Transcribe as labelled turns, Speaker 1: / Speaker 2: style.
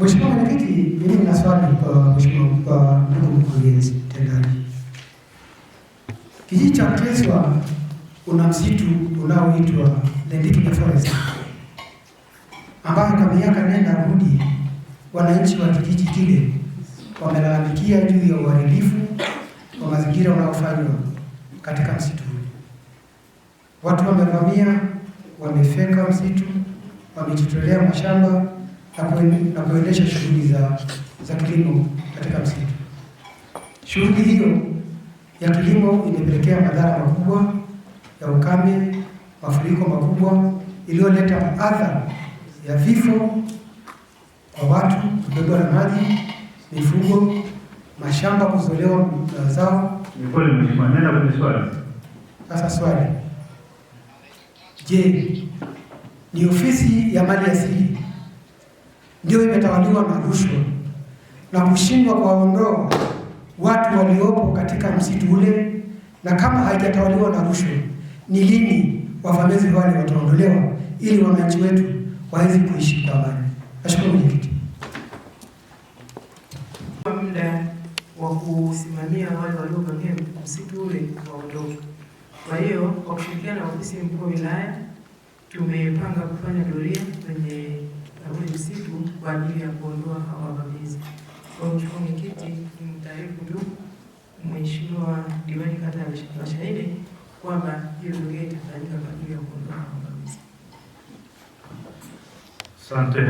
Speaker 1: Mheshimiwa Mwenyekiti, mimi nina swali kwa Mheshimiwa ndugu mkurugenzi mtendaji. Kijiji cha Mteswa una msitu unaoitwa Lendikinya Forest, ambayo kwa miaka nenda rudi wananchi wa kijiji kile wamelalamikia juu ya uharibifu wa mazingira unaofanywa katika msitu huu. Watu wamevamia, wamefeka msitu, wamejitolea mashamba na kuendesha shughuli za kilimo katika msitu. Shughuli hiyo ya kilimo imepelekea madhara makubwa ya ukame, mafuriko makubwa iliyoleta adha ya vifo kwa watu, kubebwa na maji, mifugo, mashamba kuzolewa mazao.
Speaker 2: Ni kweli mheshimiwa, nenda kwenye swali.
Speaker 1: Sasa swali, je, ni ofisi ya mali asili ndio imetawaliwa na rushwa na kushindwa kuwaondoa watu waliopo katika msitu ule? Na kama haijatawaliwa na rushwa, ni lini wavamizi wale wataondolewa ili wananchi wetu waweze kuishi kwa amani? Nashukuru mwenyekiti.
Speaker 3: Muda wa kusimamia wale waliovamia msitu ule waondoke. Kwa hiyo kwa kushirikiana na ofisi ya mkuu wa wilaya tumepanga kufanya doria kwenye ule msitu kwa ajili ya kuondoa hawa wavamizi. Kwa hiyo mheshimiwa mwenyekiti, nimtaarifu tu mheshimiwa diwani kata ya Mashahidi kwamba hiyo doria itafanyika kwa ajili ya kuondoa hawa wavamizi.
Speaker 2: Asante.